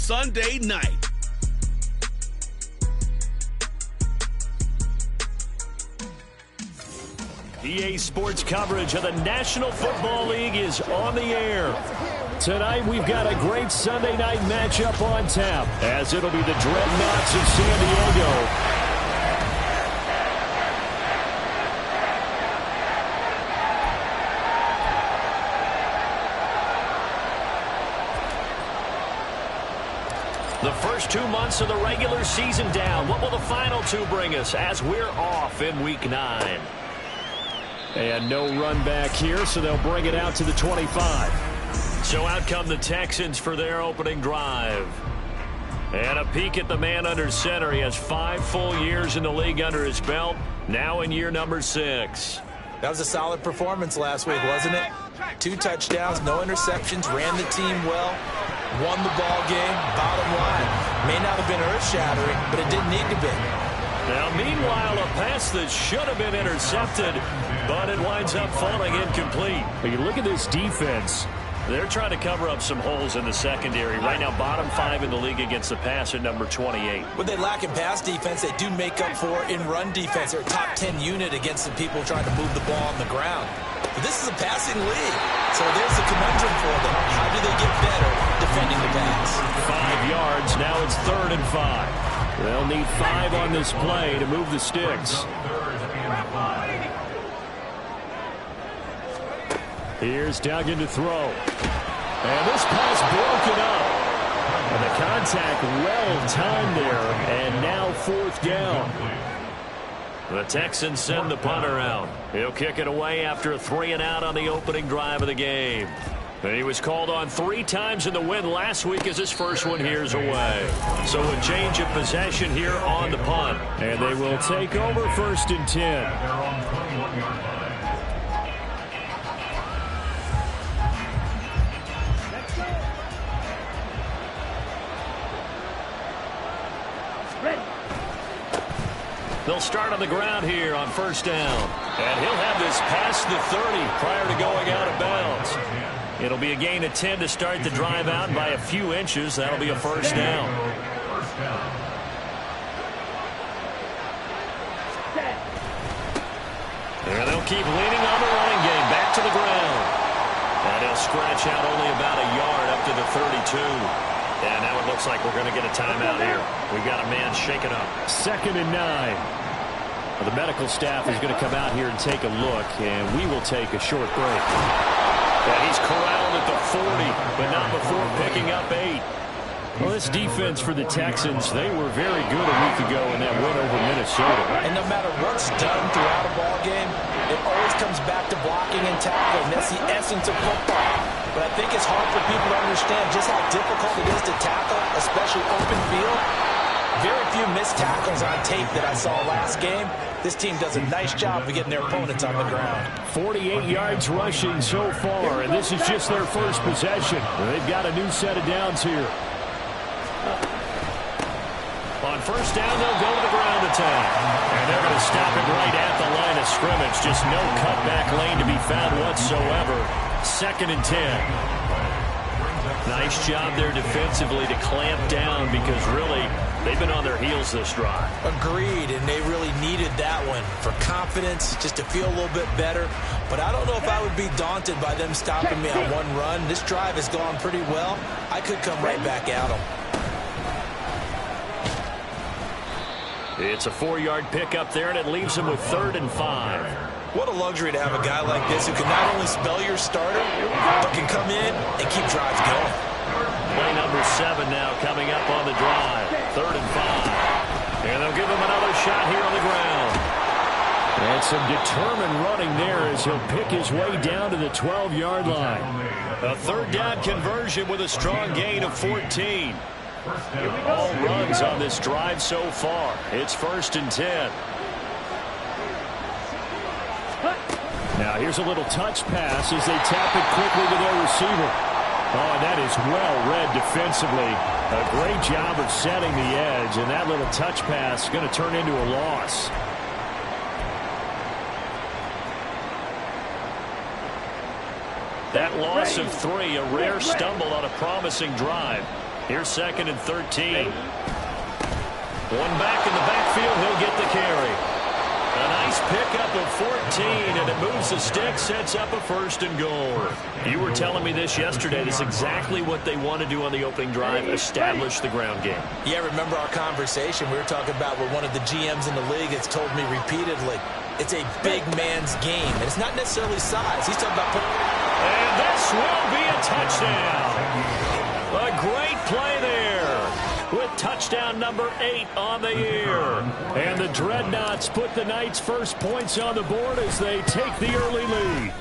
Sunday night. EA Sports coverage of the National Football League is on the air. Tonight we've got a great Sunday night matchup on tap, as it'll be the Dreadnoughts of San Diego the first 2 months of the regular season down. What will the final two bring us as we're off in Week 9? And no run back here, so they'll bring it out to the 25. So out come the Texans for their opening drive. And a peek at the man under center. He has 5 full years in the league under his belt, now in year number 6. That was a solid performance last week, wasn't it? 2 touchdowns, no interceptions, ran the team well, won the ball game. Bottom line, may not have been earth-shattering, but it didn't need to be. Now, meanwhile, a pass that should have been intercepted, but it winds up falling incomplete. But you look at this defense. They're trying to cover up some holes in the secondary. Right now, bottom 5 in the league against the pass at number 28. When they lack in pass defense, they do make up for in run defense. They're a top 10 unit against the people trying to move the ball on the ground. But this is a passing league, so there's a conundrum for them. How do they get better defending the pass? 5 yards. Now it's 3rd and 5. They'll need 5 on this play to move the sticks. Here's Duggan to throw. And this pass broken up. And the contact well timed there. And now 4th down. The Texans send the punter out. He'll kick it away after a 3 and out on the opening drive of the game. And he was called on 3 times in the win last week as his first one here's away. So a change of possession here on the punt. And they will take over 1st and 10. They'll start on the ground here on 1st down. And he'll have this past the 30 prior to going out of bounds. It'll be a gain of 10 to start the drive out, and by a few inches, that'll be a 1st down. And they'll keep leaning on the running game back to the ground. And he'll scratch out only about a yard up to the 32. And now it looks like we're going to get a timeout here. We've got a man shaken up. 2nd and 9. Well, the medical staff is going to come out here and take a look, and we will take a short break. And he's corralled at the 40, but not before picking up 8. Well, this defense for the Texans, they were very good a week ago in that win over Minnesota. And no matter what's done throughout a ball game, it always comes back to blocking and tackling. That's the essence of football. But I think it's hard for people to understand just how difficult it is to tackle, especially open field. Very few missed tackles on tape that I saw last game. This team does a nice job of getting their opponents on the ground. 48 yards rushing so far, and this is just their first possession. They've got a new set of downs here. On 1st down, they'll go to the ground attack. And they're going to stop it right at the line of scrimmage. Just no cutback lane to be found whatsoever. 2nd and 10. Nice job there defensively to clamp down, because really they've been on their heels this drive. Agreed, and they really needed that one for confidence, just to feel a little bit better. But I don't know if I would be daunted by them stopping me on one run. This drive has gone pretty well. I could come right back at them. It's a 4-yard pickup there, and it leaves them with 3rd and 5. What a luxury to have a guy like this who can not only spell your starter, but can come in and keep drives going. Play number 7 now coming up on the drive. 3rd and 5. And they'll give him another shot here on the ground. And some determined running there as he'll pick his way down to the 12-yard line. A 3rd down conversion with a strong gain of 14. All runs on this drive so far. It's 1st and 10. Now here's a little touch pass as they tap it quickly to their receiver. Oh, and that is well read defensively. A great job of setting the edge, and that little touch pass is going to turn into a loss. That loss of 3, a rare stumble on a promising drive. Here's 2nd and 13. One back in the backfield. He'll get the carry. A nice pickup of 14, and it moves the stick, sets up a 1st and goal. You were telling me this yesterday. This is exactly what they want to do on the opening drive, establish the ground game. Yeah, remember our conversation. We were talking about what one of the GMs in the league has told me repeatedly. It's a big man's game, and it's not necessarily size. He's talking about... And this will be a touchdown. A great play there, with touchdown number 8 on the year. And the Dreadnoughts put the Knights' first points on the board as they take the early lead.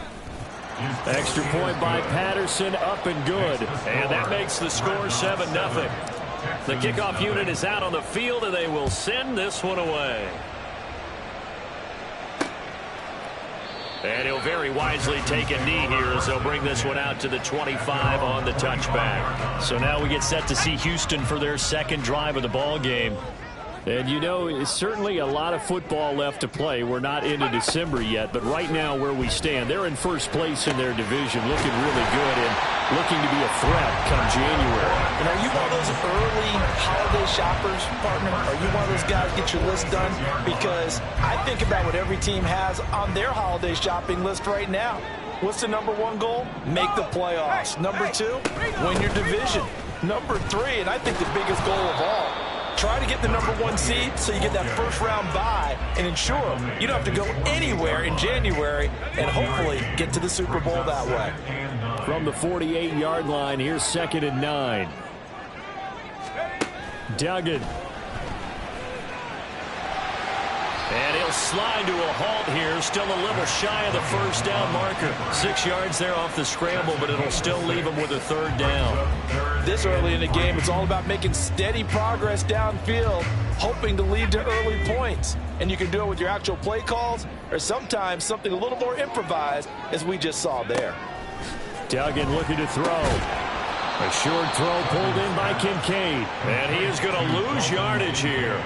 Extra point by Patterson, up and good. And that makes the score 7-0. The kickoff unit is out on the field, and they will send this one away. And he'll very wisely take a knee here as they'll bring this one out to the 25 on the touchback. So now we get set to see Houston for their second drive of the ball game. And, you know, it's certainly a lot of football left to play. We're not into December yet, but right now where we stand, they're in first place in their division, looking really good and looking to be a threat come January. And are you one of those early holiday shoppers, partner? Are you one of those guys get your list done? Because I think about what every team has on their holiday shopping list right now. What's the number 1 goal? Make the playoffs. Number 2, win your division. Number 3, and I think the biggest goal of all, try to get the number 1 seed so you get that first-round bye and ensure you don't have to go anywhere in January and hopefully get to the Super Bowl that way. From the 48-yard line, here's 2nd and 9. Duggan. And he'll slide to a halt here, still a little shy of the first down marker. 6 yards there off the scramble, but it'll still leave him with a 3rd down. This early in the game, it's all about making steady progress downfield, hoping to lead to early points. And you can do it with your actual play calls or sometimes something a little more improvised, as we just saw there. Duggan looking to throw. A short throw pulled in by Kincaid. And he is going to lose yardage here.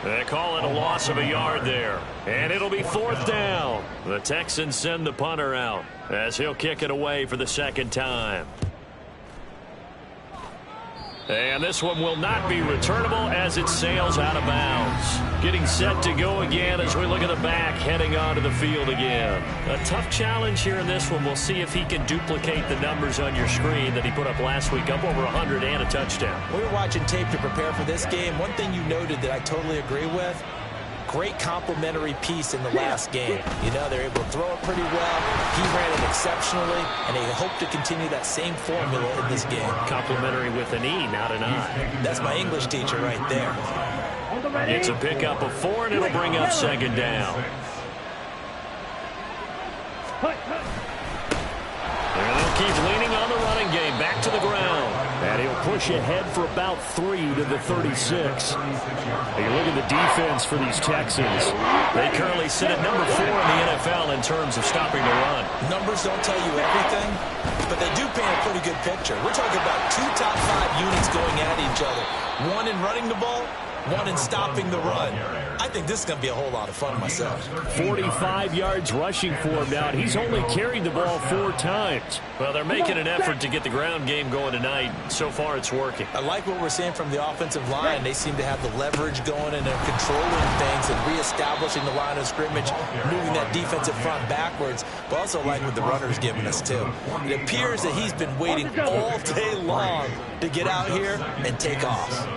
They call it a loss of a yard there. And it'll be 4th down. The Texans send the punter out as he'll kick it away for the 2nd time. And this one will not be returnable as it sails out of bounds. Getting set to go again as we look at the back heading onto the field again. A tough challenge here in this one. We'll see if he can duplicate the numbers on your screen that he put up last week, up over 100 and a touchdown. We were watching tape to prepare for this game. One thing you noted that I totally agree with, great complimentary piece in the last game. You know, they're able to throw it pretty well. He ran it exceptionally, and they hope to continue that same formula in this game. Complimentary with an E, not an I. That's my English teacher right there. It's a pickup of 4, and it'll bring up 2nd down. And they'll keep leaning on the running game. Back to the ground. And he'll push ahead for about 3 to the 36. You look at the defense for these Texans. They currently sit at number 4 in the NFL in terms of stopping the run. Numbers don't tell you everything, but they do paint a pretty good picture. We're talking about 2 top 5 units going at each other. One in running the ball, one in stopping the run. I think this is going to be a whole lot of fun myself. 45 yards rushing for him now. He's only carried the ball 4 times. Well, they're making an effort to get the ground game going tonight. So far, it's working. I like what we're seeing from the offensive line. They seem to have the leverage going, and they're controlling things and reestablishing the line of scrimmage, moving that defensive front backwards, but also like what the runner's giving us, too. It appears that he's been waiting all day long to get out here and take off.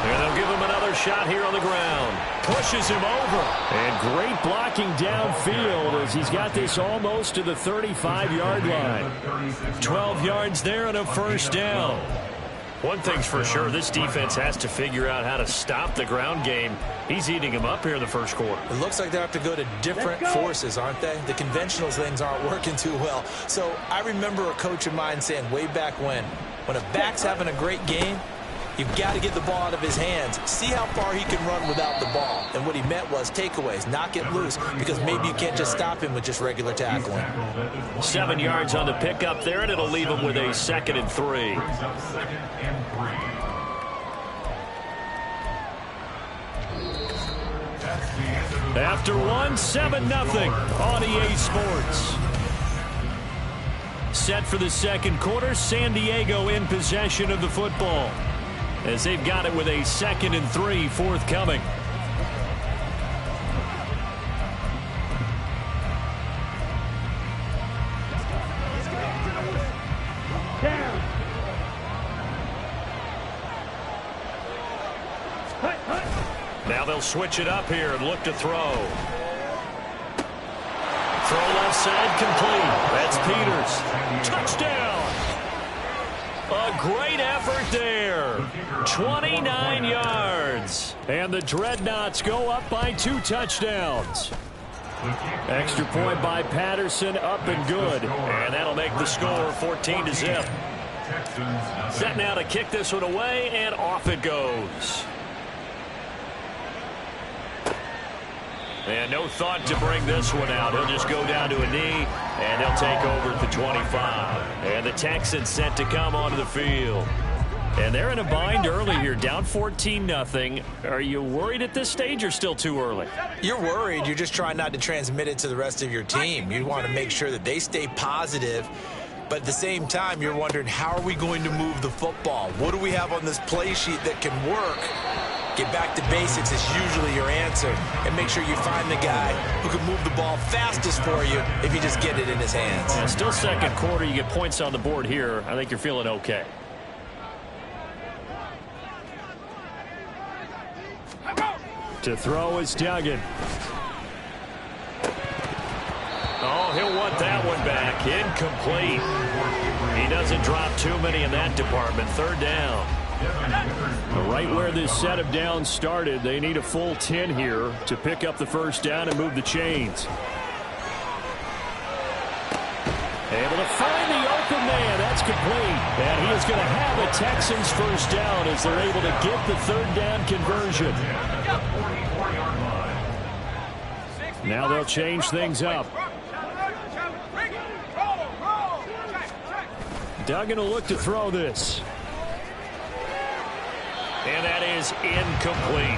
And they'll give him another shot here on the ground. Pushes him over. And great blocking downfield as he's got this almost to the 35-yard line. 12 yards there and a 1st down. One thing's for sure, this defense has to figure out how to stop the ground game. He's eating him up here in the 1st quarter. It looks like they have to go to different forces, aren't they? The conventional things aren't working too well. So I remember a coach of mine saying way back when a back's having a great game, you've got to get the ball out of his hands. See how far he can run without the ball. And what he meant was takeaways, knock it loose, because maybe you can't just stop him with just regular tackling. 7 yards on the pickup there, and it'll leave him with a 2nd and 3. After 1, 7-0 on EA Sports. Set for the second quarter, San Diego in possession of the football, as they've got it with a 2nd and 3 forthcoming. Now they'll switch it up here and look to throw. Throw left side complete. That's Peters. Touchdown. A great effort there. 29 yards. And the Dreadnoughts go up by 2 touchdowns. Extra point by Patterson, up and good. And that'll make the score 14-0. Set now to kick this one away, and off it goes. And no thought to bring this one out. He'll just go down to a knee, and they'll take over at the 25. And the Texans set to come onto the field. And they're in a bind early here, down 14-0. Are you worried at this stage or still too early? You're worried. You're just trying not to transmit it to the rest of your team. You want to make sure that they stay positive. But at the same time, you're wondering, how are we going to move the football? What do we have on this play sheet that can work? Get back to basics is usually your answer. And make sure you find the guy who can move the ball fastest for you if you just get it in his hands. Yeah, still second quarter. You get points on the board here. I think you're feeling okay. To throw is Duggan. Oh, he'll want that one back. Incomplete. He doesn't drop too many in that department. 3rd down. Right where this set of downs started, they need a full 10 here to pick up the 1st down and move the chains. Able to find the open man. That's complete. And he is going to have a Texans 1st down as they're able to get the 3rd down conversion. Now they'll change things up. Duggan will look to throw this. And that is incomplete.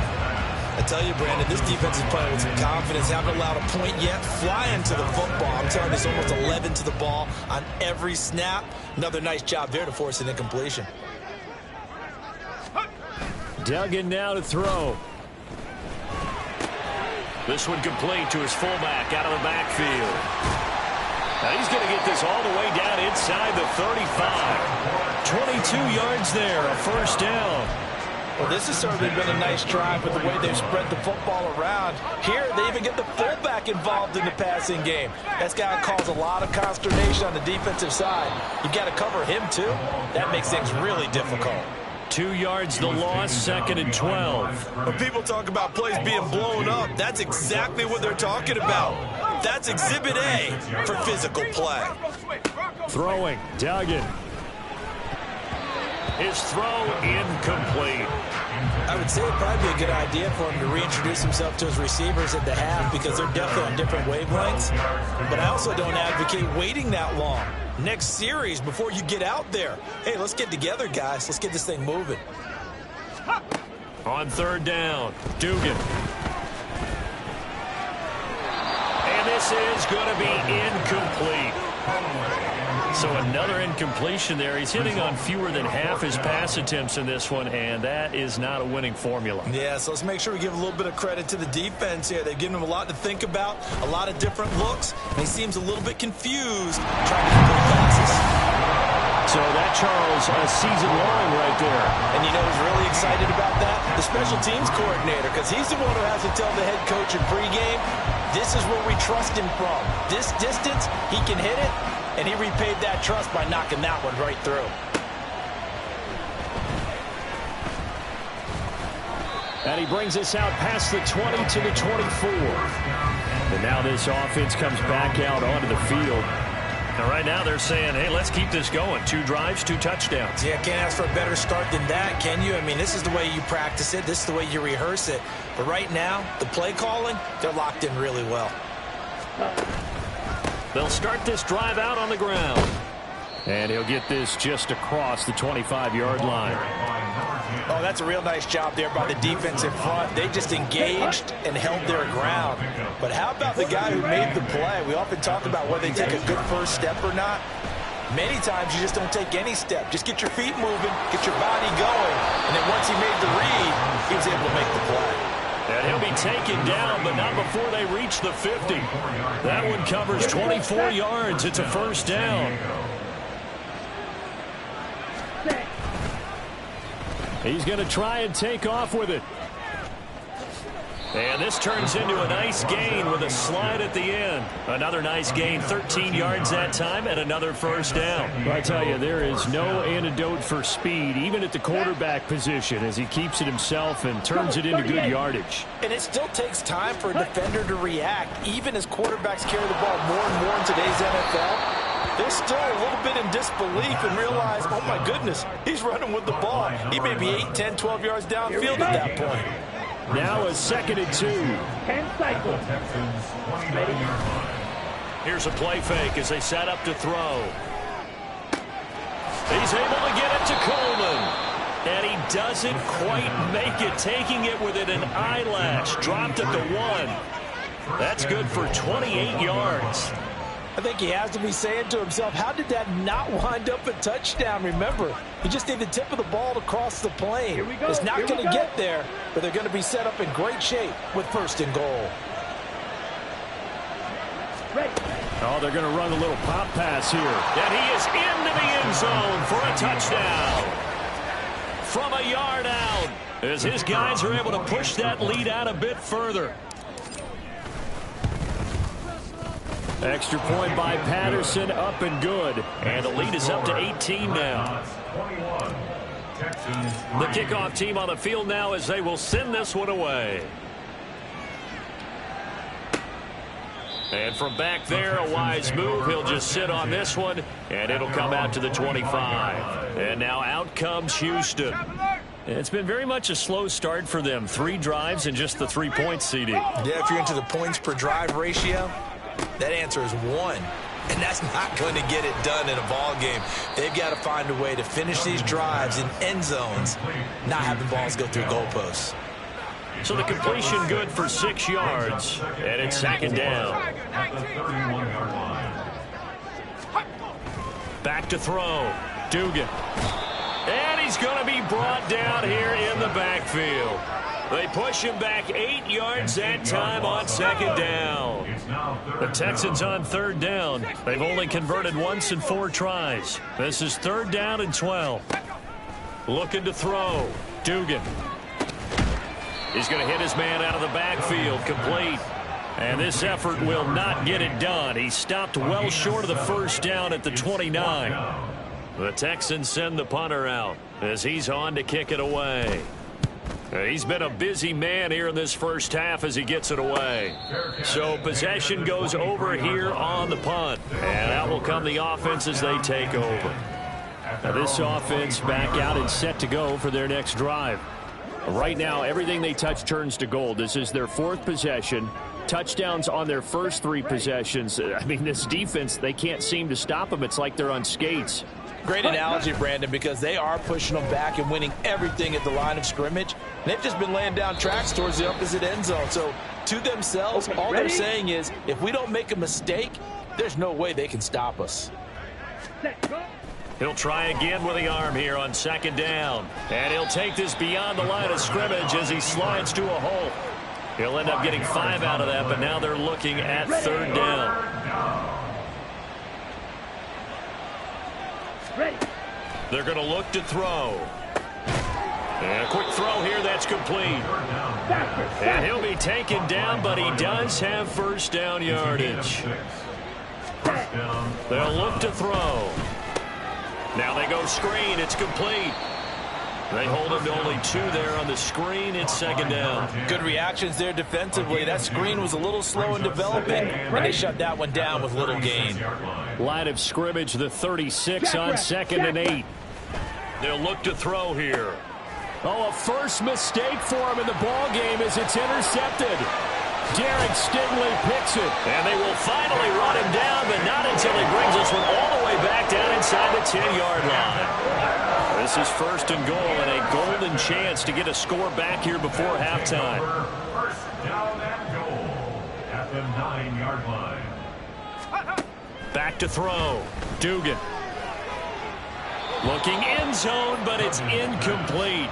I tell you, Brandon, this defense is playing with some confidence. Haven't allowed a point yet. Flying to the football. I'm telling you, it's almost 11 to the ball on every snap. Another nice job there to force an incompletion. Duggan now to throw. This one complete to his fullback out of the backfield. Now he's going to get this all the way down inside the 35. 22 yards there, a 1st down. Well, this has certainly been a nice drive with the way they've spread the football around. Here, they even get the fullback involved in the passing game. That's got to cause a lot of consternation on the defensive side. You've got to cover him, too. That makes things really difficult. 2 yards the loss, 2nd and 12. When people talk about plays being blown up, that's exactly what they're talking about. That's Exhibit A for physical play. Throwing, Duggan. His throw incomplete. I would say it'd probably be a good idea for him to reintroduce himself to his receivers at the half because they're definitely on different wavelengths. But I also don't advocate waiting that long. Next series before you get out there. Hey, let's get together, guys. Let's get this thing moving. On 3rd down, Dugan. And this is going to be incomplete. So another incompletion there. He's hitting on fewer than half his pass attempts in this one, and that is not a winning formula. Yeah, so let's make sure we give a little bit of credit to the defense here. They've given him a lot to think about, a lot of different looks, and he seems a little bit confused trying to complete passes. So that, Charles, a season long right there. And you know who's really excited about that? The special teams coordinator, because he's the one who has to tell the head coach in pregame, this is where we trust him from. This distance, he can hit it, and he repaid that trust by knocking that one right through. And he brings us out past the 20 to the 24. And now this offense comes back out onto the field. And right now they're saying, hey, let's keep this going. 2 drives, 2 touchdowns. Yeah, can't ask for a better start than that, can you? I mean, this is the way you practice it. This is the way you rehearse it. But right now, the play calling, they're locked in really well. They'll start this drive out on the ground. And he'll get this just across the 25-yard line. Oh, that's a real nice job there by the defense in front. They just engaged and held their ground. But how about the guy who made the play? We often talk about whether they take a good first step or not. Many times you just don't take any step. Just get your feet moving, get your body going, and then once he made the read, he was able to make the play. And he'll be taken down, but not before they reach the 50. That one covers 24 yards. It's a first down. He's going to try and take off with it. And this turns into a nice gain with a slide at the end. Another nice gain, 13 yards that time, and another first down. I tell you, there is no antidote for speed, even at the quarterback position, as he keeps it himself and turns it into good yardage. And it still takes time for a defender to react, even as quarterbacks carry the ball more and more in today's NFL. They're still a little bit in disbelief and realize, oh my goodness, he's running with the ball. He may be 8, 10, 12 yards downfield at that point. Now a 2nd and 2. 10 cycles. Here's a play fake as they set up to throw. He's able to get it to Coleman. And he doesn't quite make it, taking it within an eyelash. Dropped at the 1. That's good for 28 yards. I think he has to be saying to himself, how did that not wind up a touchdown? Remember, he just needed the tip of the ball to cross the plane. It's not going to get there, but they're going to be set up in great shape with 1st and goal. Oh, they're going to run a little pop pass here. And he is into the end zone for a touchdown. From a yard out, as his guys are able to push that lead out a bit further. Extra point by Patterson, up and good. And the lead is up to 18 now. The kickoff team on the field now as they will send this one away. And from back there, a wise move. He'll just sit on this one, and it'll come out to the 25. And now out comes Houston. It's been very much a slow start for them. 3 drives and just the 3 points, CD. Yeah, if you're into the points per drive ratio, that answer is 1. And that's not going to get it done in a ball game. They've got to find a way to finish these drives in end zones, not having balls go through goalposts. So the completion good for 6 yards, and it's 2nd down. Back to throw. Dugan. And he's going to be brought down here in the backfield. They push him back 8 yards that time on 2nd down. The Texans on 3rd down. They've only converted once in 4 tries. This is 3rd down and 12. Looking to throw. Dugan. He's going to hit his man out of the backfield. Complete. And this effort will not get it done. He stopped well short of the first down at the 29. The Texans send the punter out as he's on to kick it away. He's been a busy man here in this first half as he gets it away. So possession goes over here on the punt. And out will come the offense as they take over. Now this offense back out and set to go for their next drive. Right now, everything they touch turns to gold. This is their 4th possession. Touchdowns on their first 3 possessions. I mean, this defense, they can't seem to stop them. It's like they're on skates. Great analogy, Brandon, because they are pushing them back and winning everything at the line of scrimmage. They've just been laying down tracks towards the opposite end zone. So to themselves, all they're saying is, if we don't make a mistake, there's no way they can stop us. He'll try again with the arm here on 2nd down. And he'll take this beyond the line of scrimmage as he slides to a hole. He'll end up getting 5 out of that, but now they're looking at 3rd down. They're going to look to throw. And a quick throw here that's complete. And he'll be taken down, but he does have first down yardage. They'll look to throw. Now they go screen. It's complete. They hold him to only 2 there on the screen. It's 2nd down. Good reactions there defensively. That screen was a little slow in developing, and they shut that one down with little gain. Line of scrimmage, the 36 on 2nd and 8. They'll look to throw here. Oh, a first mistake for him in the ball game as it's intercepted. Derek Stingley picks it. And they will finally run him down, but not until he brings this one all the way back down inside the 10-yard line. This is 1st and goal and a golden chance to get a score back here before halftime. First down and goal at the 9-yard line. Back to throw. Dugan. Looking end zone, but it's incomplete.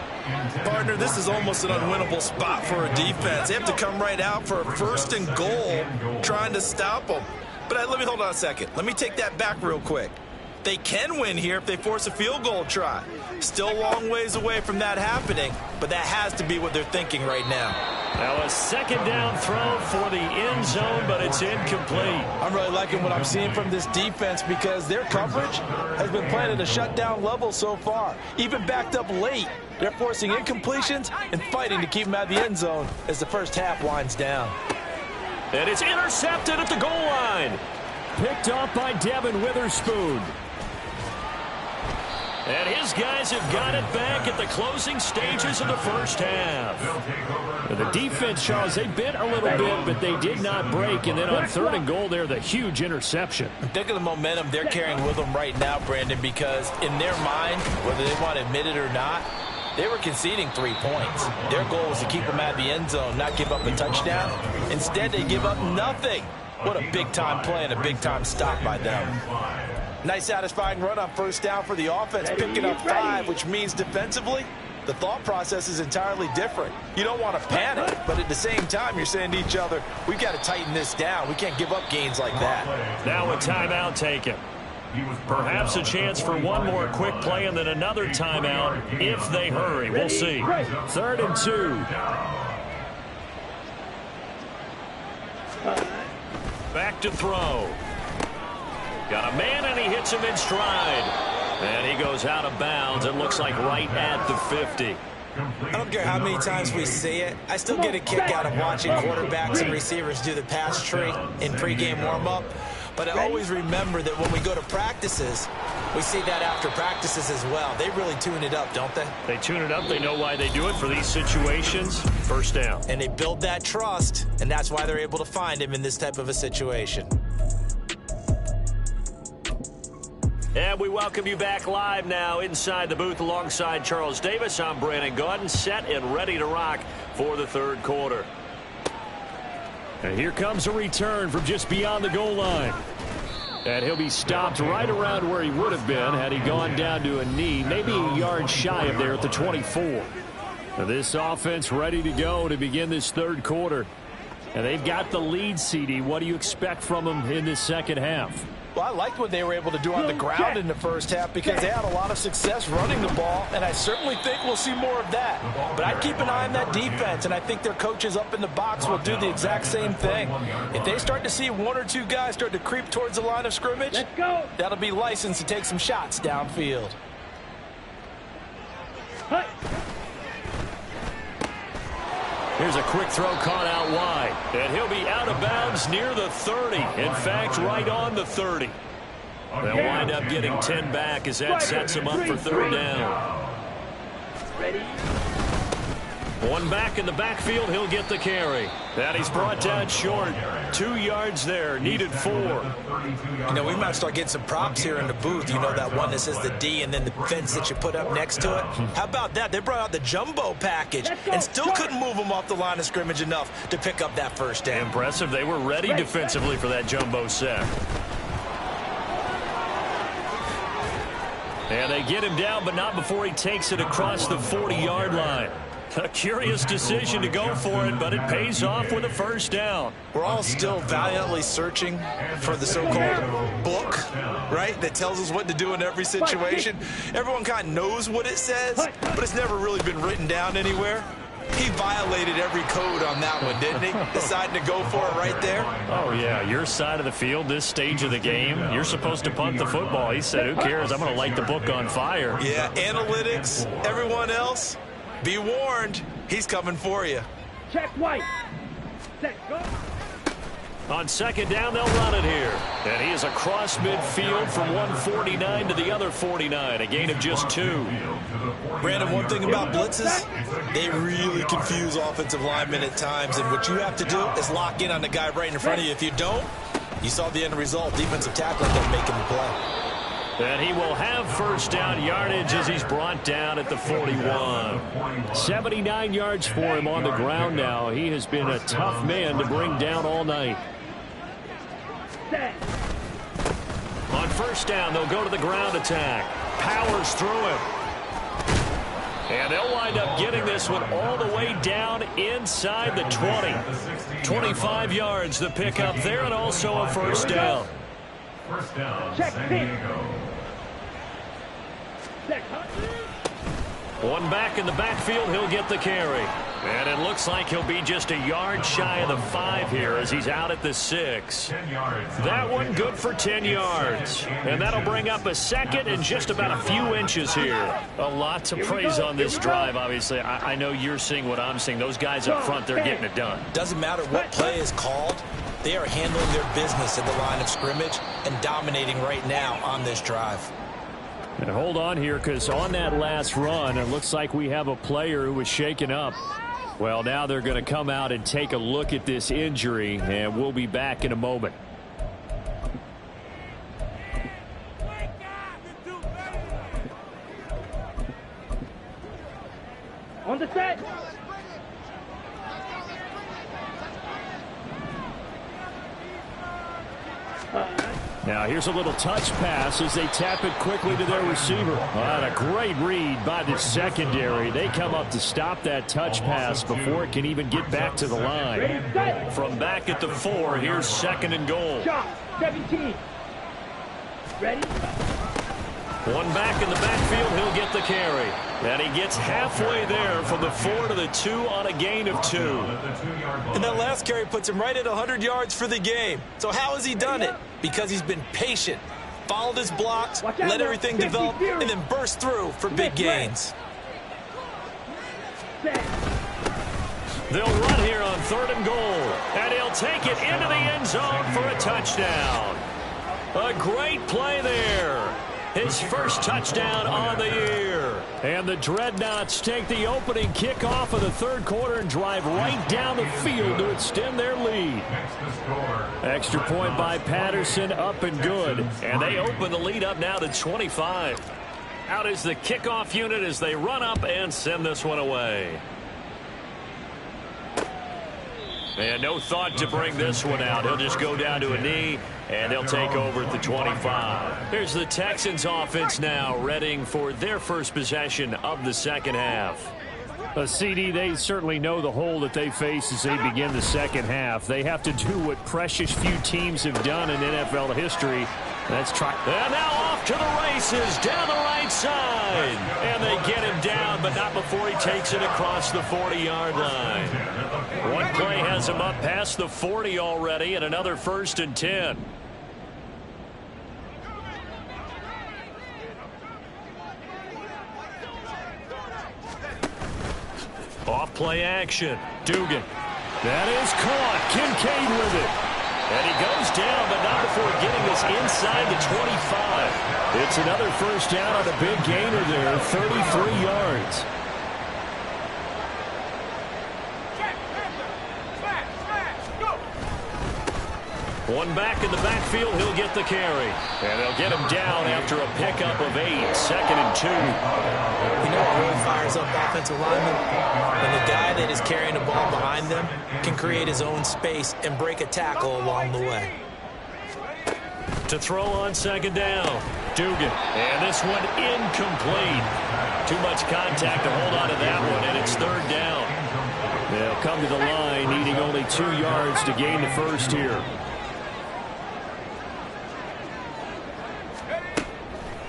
Partner, this is almost an unwinnable spot for a defense. They have to come right out for a 1st and goal trying to stop them. But let me hold on a second. Let me take that back real quick. They can win here if they force a field goal try. Still a long ways away from that happening, but that has to be what they're thinking right now. Now a 2nd down throw for the end zone, but it's incomplete. I'm really liking what I'm seeing from this defense because their coverage has been playing at a shutdown level so far. Even backed up late, they're forcing incompletions and fighting to keep them out of the end zone as the first half winds down. And it's intercepted at the goal line. Picked off by Devin Witherspoon. And his guys have got it back at the closing stages of the first half. The defense, Charles, they bit a little bit, but they did not break. And then on 3rd and goal there, the huge interception. Think of the momentum they're carrying with them right now, Brandon, because in their mind, whether they want to admit it or not, they were conceding 3 points. Their goal was to keep them out of the end zone, not give up a touchdown. Instead, they give up nothing. What a big-time play and a big-time stop by them. Nice satisfying run on 1st down for the offense, picking up 5, which means defensively, the thought process is entirely different. You don't want to panic, but at the same time, you're saying to each other, we've got to tighten this down. We can't give up gains like that. Now a timeout taken. Perhaps a chance for one more quick play and then another timeout if they hurry. We'll see. 3rd and 2. Back to throw. Got a man, and he hits him in stride. And he goes out of bounds. It looks like right at the 50. I don't care how many times we see it. I still get a kick out of watching quarterbacks and receivers do the pass tree in pregame warm-up. But I always remember that when we go to practices, we see that after practices as well. They really tune it up, don't they? They tune it up. They know why they do it for these situations. 1st down. And they build that trust, and that's why they're able to find him in this type of a situation. And we welcome you back live now inside the booth alongside Charles Davis. I'm Brandon Gaudin, set and ready to rock for the 3rd quarter. And here comes a return from just beyond the goal line. And he'll be stopped right around where he would have been had he gone down to a knee, maybe a yard shy of there at the 24. Now this offense ready to go to begin this 3rd quarter. And they've got the lead, CD. What do you expect from them in this 2nd half? Well, I liked what they were able to do on the ground in the 1st half because they had a lot of success running the ball, and I certainly think we'll see more of that. But I'd keep an eye on that defense, and I think their coaches up in the box will do the exact same thing. If they start to see 1 or 2 guys start to creep towards the line of scrimmage, that'll be licensed to take some shots downfield. Here's a quick throw caught out wide. And he'll be out of bounds near the 30. In fact, right on the 30. They'll wind up getting 10 back as that sets them up for 3rd down. Ready? One back in the backfield, he'll get the carry. That he's brought down short. 2 yards there, needed 4. You know, we might start getting some props here in the booth. You know, that one that says the D and then the fence that you put up next to it. How about that? They brought out the jumbo package and still couldn't move them off the line of scrimmage enough to pick up that 1st down. Impressive. They were ready defensively for that jumbo set. And they get him down, but not before he takes it across the 40-yard line. A curious decision to go for it, but it pays off with a 1st down. We're all still valiantly searching for the so-called book, right, that tells us what to do in every situation. Everyone kind of knows what it says, but it's never really been written down anywhere. He violated every code on that one, didn't he? Deciding to go for it right there. Oh, yeah. Your side of the field, this stage of the game, you're supposed to punt the football. He said, who cares? I'm going to light the book on fire. Yeah, analytics, everyone else, be warned, he's coming for you. Check white. Set, go. On 2nd down, they'll run it here. And he is across midfield from 149 to the other 49, a gain of just 2. Brandon, one thing about blitzes, they really confuse offensive linemen at times, and what you have to do is lock in on the guy right in front of you. If you don't, you saw the end result. Defensive tackle ended up making the play. And he will have 1st down yardage as he's brought down at the 41. 79 yards for him on the ground now. He has been a tough man to bring down all night. On 1st down, they'll go to the ground attack. powers through him. And they'll wind up getting this one all the way down inside the 20. 25 yards the pickup there, and also a first down. First down, Check San six. Diego. One back in the backfield, he'll get the carry. And it looks like he'll be just a yard shy of the 5 here as he's out at the 6. 10 yards. That one good for 10 yards. And that'll bring up a second and just about a few inches here. A lot to praise on this drive, obviously. I know you're seeing what I'm seeing. Those guys up front, they're getting it done. Doesn't matter what play is called. They are handling their business at the line of scrimmage and dominating right now on this drive. And hold on here, because on that last run, it looks like we have a player who was shaken up. Well, now they're going to come out and take a look at this injury, and we'll be back in a moment. On the set. Now here's a little touch pass as they tap it quickly to their receiver. And a great read by the secondary. They come up to stop that touch pass before it can even get back to the line. From back at the 4, here's 2nd and goal. Shot. 17. Ready? One back in the backfield, he'll get the carry. And he gets halfway there from the 4 to the 2 on a gain of 2. And that last carry puts him right at 100 yards for the game. So how has he done it? Because he's been patient, followed his blocks, let everything develop, and then burst through for big gains. They'll run here on 3rd and goal. And he'll take it into the end zone for a touchdown. A great play there. His first touchdown on the year. And the Dreadnoughts take the opening kickoff of the 3rd quarter and drive right down the field to extend their lead. Extra point by Patterson, up and good. And they open the lead up now to 25. Out is the kickoff unit as they run up and send this one away. And no thought to bring this one out. He'll just go down to a knee, and they'll take over at the 25. Here's the Texans offense now, readying for their first possession of the second half. A CD, they certainly know the hole that they face as they begin the second half. They have to do what precious few teams have done in NFL history. That's try. And now off to the races down the right side. And they get him down, but not before he takes it across the 40-yard line. One play has him up past the 40 already, and another 1st and 10. Off play action. Dugan. That is caught. Kincaid with it. And he goes down, but not before getting this inside the 25. It's another first down on a big gainer there, 33 yards. One back in the backfield, he'll get the carry. And they'll get him down after a pickup of 8, 2nd and 2. You know what really fires up offensive linemen? When the guy that is carrying the ball behind them can create his own space and break a tackle along the way. To throw on 2nd down, Dugan. And this one incomplete. Too much contact to hold on to that one, and it's 3rd down. They'll come to the line, needing only 2 yards to gain the first here.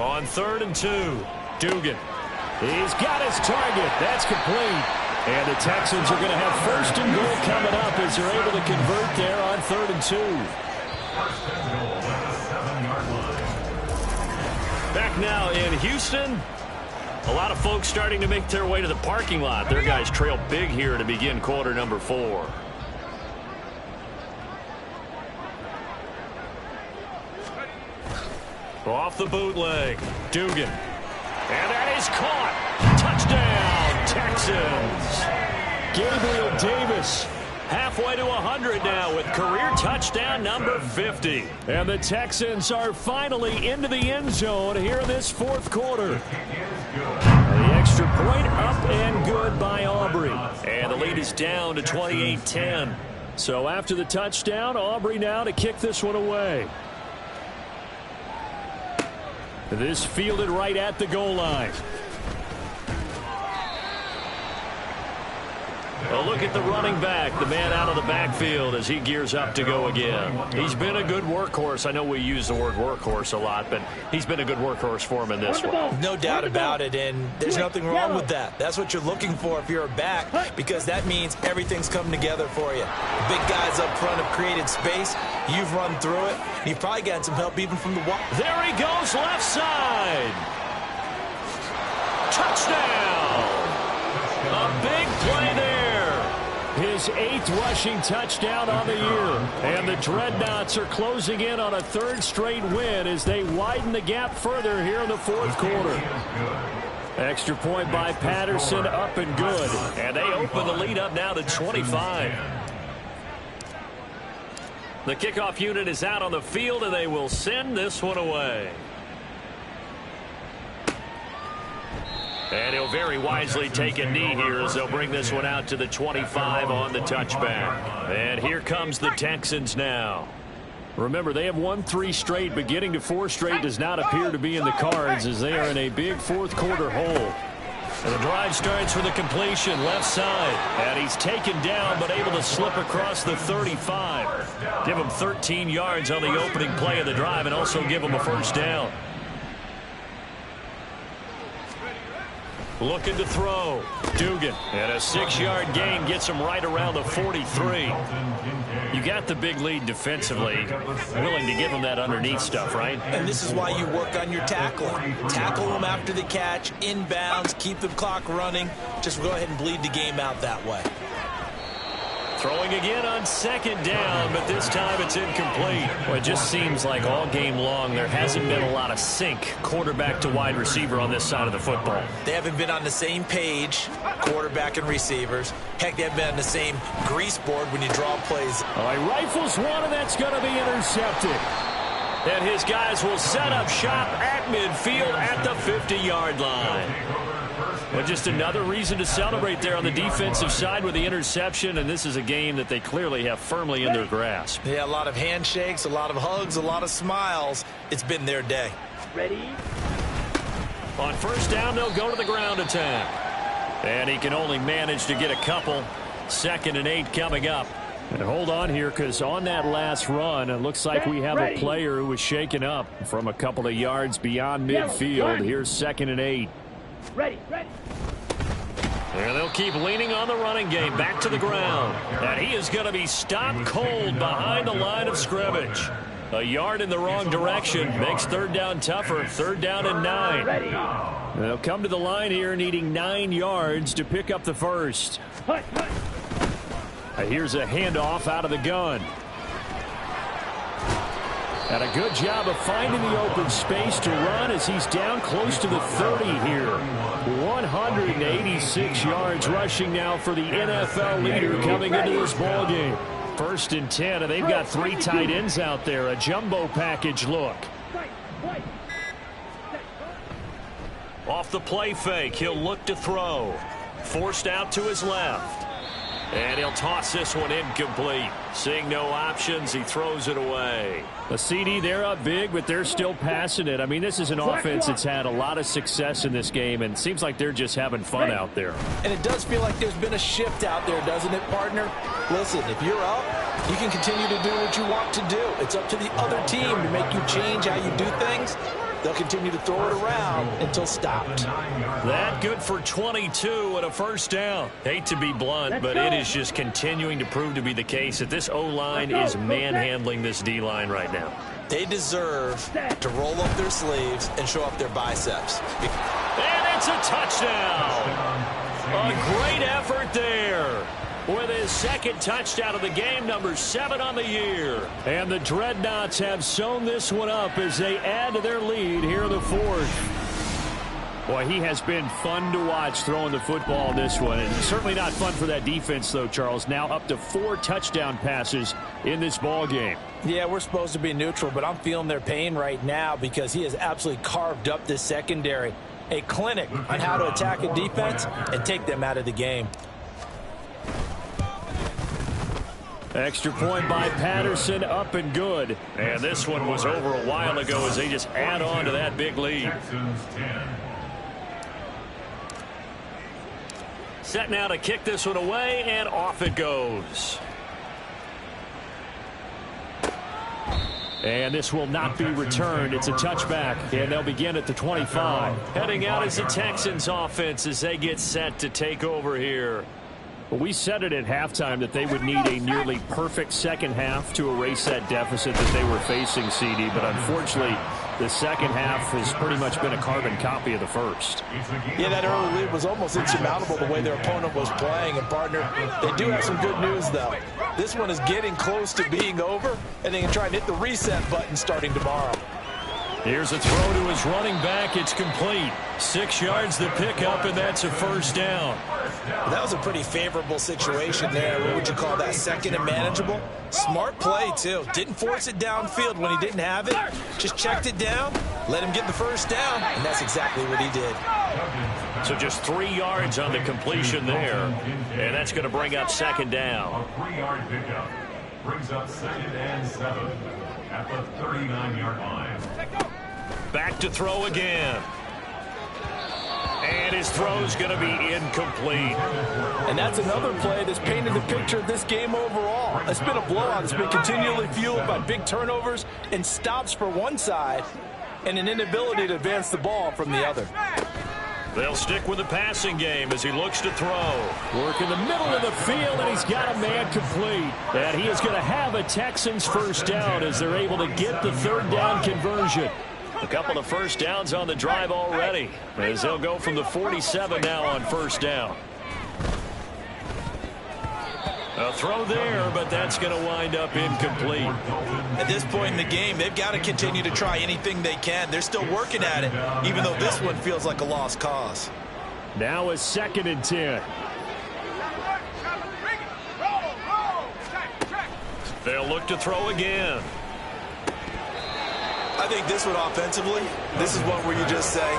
On 3rd and 2, Dugan. He's got his target. That's complete. And the Texans are going to have 1st and goal coming up as they're able to convert there on 3rd and 2. Back now in Houston. A lot of folks starting to make their way to the parking lot. Their guys trail big here to begin quarter number 4. Off the bootleg, Dugan. And that is caught. Touchdown, Texans. Gabriel Davis halfway to 100 now with career touchdown number 50. And the Texans are finally into the end zone here in this 4th quarter. The extra point up and good by Aubrey. And the lead is down to 28-10. So after the touchdown, Aubrey now to kick this one away. This fielded right at the goal line. Well, look at the running back, the man out of the backfield as he gears up to go again. He's been a good workhorse. I know we use the word workhorse a lot, but he's been a good workhorse for him in this one. No doubt about it, and there's nothing wrong with that. That's what you're looking for if you're a back, because that means everything's coming together for you. The big guys up front have created space. You've run through it. You've probably got some help even from the wide. There he goes, left side. Touchdown. A big play there. His 8th rushing touchdown on the year. And the Dreadnoughts are closing in on a 3rd straight win as they widen the gap further here in the 4th quarter. Extra point by Patterson, up and good. And they open the lead up now to 25. The kickoff unit is out on the field, and they will send this one away. And he'll very wisely take a knee here as they'll bring this one out to the 25 on the touchback. And here comes the Texans now. Remember, they have won 3 straight, but getting to 4 straight does not appear to be in the cards as they are in a big 4th quarter hole. And the drive starts with a completion left side. And he's taken down but able to slip across the 35. Give him 13 yards on the opening play of the drive and also give him a 1st down. Looking to throw. Dugan. And a 6-yard gain gets him right around the 43. You got the big lead defensively. Willing to give him that underneath stuff, right? And this is why you work on your tackling. Tackle them after the catch, inbounds, keep the clock running. Just go ahead and bleed the game out that way. Throwing again on 2nd down, but this time it's incomplete. Well, it just seems like all game long there hasn't been a lot of sync quarterback to wide receiver on this side of the football. They haven't been on the same page, quarterback and receivers. Heck, they haven't been on the same grease board when you draw plays. He rifles one, and that's going to be intercepted. And his guys will set up shop at midfield at the 50-yard line. Well, just another reason to celebrate there on the defensive side with the interception, and this is a game that they clearly have firmly in their grasp. Yeah, a lot of handshakes, a lot of hugs, a lot of smiles. It's been their day. Ready? On 1st down, they'll go to the ground attack. And he can only manage to get a couple. 2nd and 8 coming up. And hold on here, because on that last run, it looks like we have a player who was shaken up from a couple of yards beyond midfield. Here's 2nd and 8. Ready. And they'll keep leaning on the running game. Back to the ground. And he is going to be stopped cold behind the line of scrimmage. A yard in the wrong direction makes 3rd down tougher. 3rd down and 9. They'll come to the line here needing 9 yards to pick up the 1st. Here's a handoff out of the gun. And a good job of finding the open space to run as he's down close to the 30 here. 186 yards rushing now for the NFL leader coming into this ballgame. 1st and 10, and they've got 3 tight ends out there. A jumbo package look. Off the play fake, he'll look to throw. Forced out to his left. And he'll toss this one incomplete. Seeing no options, he throws it away. A CD, they're up big, but they're still passing it. I mean, this is an offense that's had a lot of success in this game, and it seems like they're just having fun out there. And it does feel like there's been a shift out there, doesn't it, partner? Listen, if you're up, you can continue to do what you want to do. It's up to the other team to make you change how you do things. They'll continue to throw it around until stopped. That good for 22 and a 1st down. Hate to be blunt, but it is just continuing to prove to be the case that this O-line is manhandling this D-line right now. They deserve to roll up their sleeves and show up their biceps. And it's a touchdown. A great effort there. With his 2nd touchdown of the game, number 7 on the year. And the Dreadnoughts have sewn this one up as they add to their lead here in the 4th. Boy, he has been fun to watch throwing the football in this one. And certainly not fun for that defense, though, Charles. Now up to 4 touchdown passes in this ball game. Yeah, we're supposed to be neutral, but I'm feeling their pain right now because he has absolutely carved up this secondary. A clinic on how to attack a defense and take them out of the game. Extra point by Patterson, up and good. And this one was over a while ago as they just add on to that big lead. Texans 10. Set now to kick this one away, and off it goes. And this will not be returned. It's a touchback, and they'll begin at the 25. Heading out is the Texans offense as they get set to take over here. Well, we said it at halftime that they would need a nearly perfect second half to erase that deficit that they were facing, CD. But unfortunately, the second half has pretty much been a carbon copy of the first. Yeah, that early lead was almost insurmountable the way their opponent was playing. And, partner, they do have some good news, though. This one is getting close to being over, and they can try and hit the reset button starting tomorrow. Here's a throw to his running back. It's complete. 6 yards to pick up, and that's a first down. That was a pretty favorable situation there. What would you call that? Second and manageable? Smart play, too. Didn't force it downfield when he didn't have it. Just checked it down, let him get the first down, and that's exactly what he did. So just 3 yards on the completion there, and that's going to bring up second down. A 3-yard pickup brings up 2nd and 7 at the 39-yard line. Back to throw again. And his throw's going to be incomplete. And that's another play that's painted the picture of this game overall. It's been a blowout. It's been continually fueled by big turnovers and stops for one side and an inability to advance the ball from the other. They'll stick with the passing game as he looks to throw. Work in the middle of the field, and he's got a man complete. And he is going to have a Texans first down as they're able to get the third down conversion. A couple of first downs on the drive already as they'll go from the 47 now on first down. A throw there, but that's going to wind up incomplete. At this point in the game, they've got to continue to try anything they can. They're still working at it, even though this one feels like a lost cause. Now a 2nd and 10. They'll look to throw again. I think this one offensively, this is one where you just say,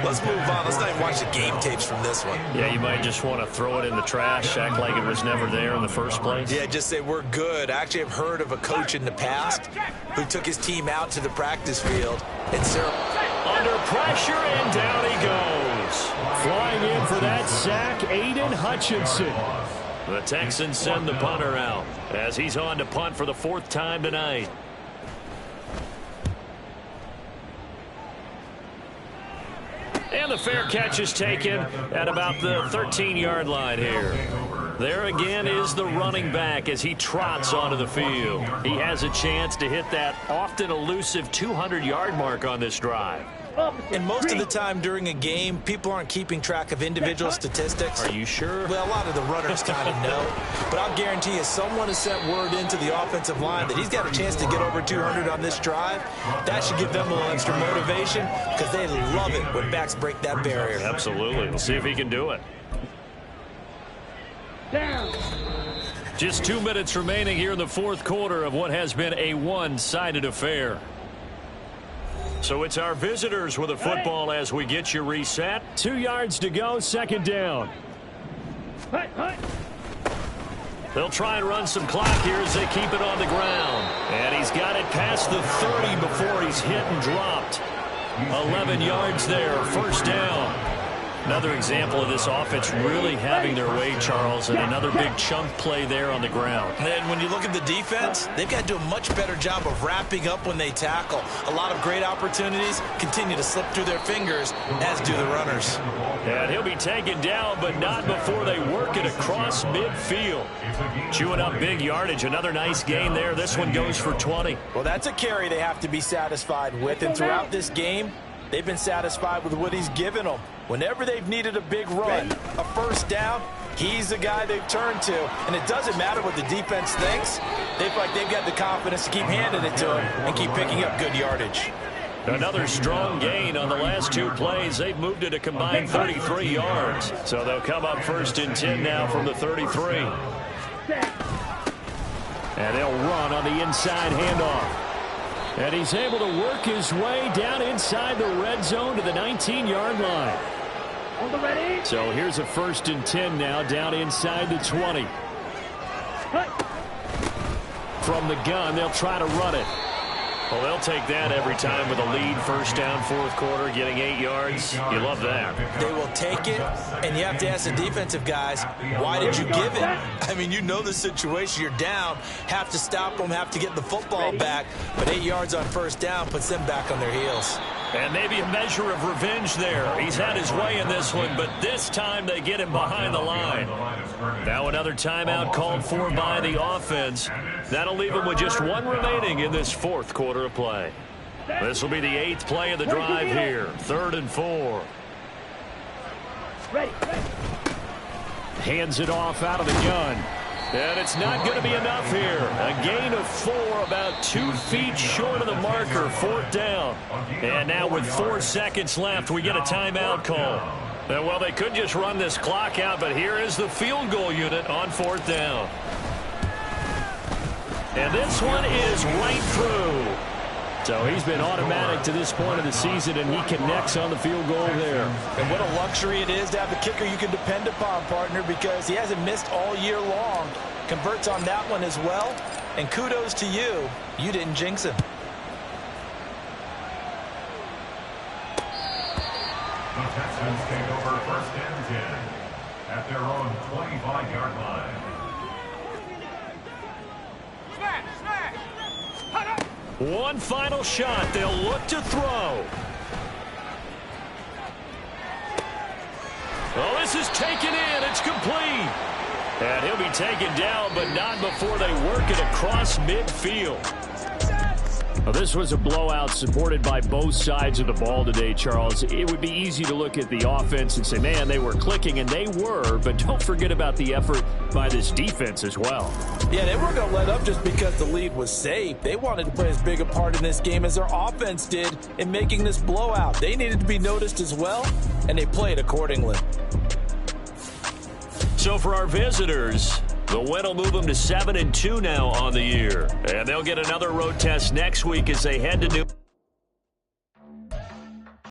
let's move on. Let's not even watch the game tapes from this one. Yeah, you might just want to throw it in the trash, act like it was never there in the first place. Yeah, just say we're good. I actually have heard of a coach in the past who took his team out to the practice field and under pressure, and down he goes. Flying in for that sack, Aiden Hutchinson. The Texans send the punter out as he's on to punt for the 4th time tonight. And the fair catch is taken at about the 13-yard line here. There again is the running back as he trots onto the field. He has a chance to hit that often elusive 200-yard mark on this drive. And most of the time during a game, people aren't keeping track of individual statistics. Are you sure? Well, a lot of the runners kind of know. But I'll guarantee you, someone has sent word into the offensive line that he's got a chance to get over 200 on this drive. That should give them a little extra motivation because they love it when backs break that barrier. Absolutely. We'll see if he can do it. Down. Just 2 minutes remaining here in the 4th quarter of what has been a one-sided affair. So it's our visitors with a football as we get you reset. 2 yards to go, 2nd down. They'll try and run some clock here as they keep it on the ground. And he's got it past the 30 before he's hit and dropped. 11 yards there, 1st down. Another example of this offense really having their way, Charles, and another big chunk play there on the ground. And when you look at the defense, they've got to do a much better job of wrapping up when they tackle. A lot of great opportunities continue to slip through their fingers, as do the runners. And he'll be taken down, but not before they work it across midfield. Chewing up big yardage. Another nice gain there. This one goes for 20. Well, that's a carry they have to be satisfied with. And throughout this game, they've been satisfied with what he's given them. Whenever they've needed a big run, a first down, he's the guy they've turned to. And it doesn't matter what the defense thinks. They feel like they've got the confidence to keep handing it to him and keep picking up good yardage. Another strong gain on the last 2 plays. They've moved it a combined 33 yards. So they'll come up 1st and 10 now from the 33. And they'll run on the inside handoff. And he's able to work his way down inside the red zone to the 19-yard line. On the ready. So here's a 1st and 10 now down inside the 20. From the gun, they'll try to run it. Well, they'll take that every time with a lead. First down, fourth quarter, getting 8 yards. You love that. They will take it, and you have to ask the defensive guys, why did you give it? I mean, you know the situation. You're down, have to stop them, have to get the football back. But 8 yards on first down puts them back on their heels. And maybe a measure of revenge there. He's had his way in this one, but this time they get him behind the line. Now another timeout called for by the offense. That'll leave him with just one remaining in this fourth quarter of play. This will be the 8th play of the drive here. 3rd and 4. Ready. Hands it off out of the gun. And it's not going to be enough here. A gain of 4, about 2 feet short of the marker, 4th down. And now with 4 seconds left, we get a timeout call. And, well, they could just run this clock out, but here is the field goal unit on 4th down. And this one is right through. So he's been automatic to this point of the season, and he connects on the field goal there. And what a luxury it is to have a kicker you can depend upon, partner, because he hasn't missed all year long. Converts on that one as well. And kudos to you. You didn't jinx him. The Texans take over 1st and 10 at their own 25-yard line. One final shot. They'll look to throw. Oh, this is taken in. It's complete. And he'll be taken down, but not before they work it across midfield. Well, this was a blowout supported by both sides of the ball today, Charles. It would be easy to look at the offense and say, man, they were clicking, and they were, but don't forget about the effort by this defense as well. Yeah, they weren't going to let up just because the lead was safe. They wanted to play as big a part in this game as their offense did in making this blowout. They needed to be noticed as well, and they played accordingly. So for our visitors, the win will move them to 7-2 now on the year. And they'll get another road test next week as they head to New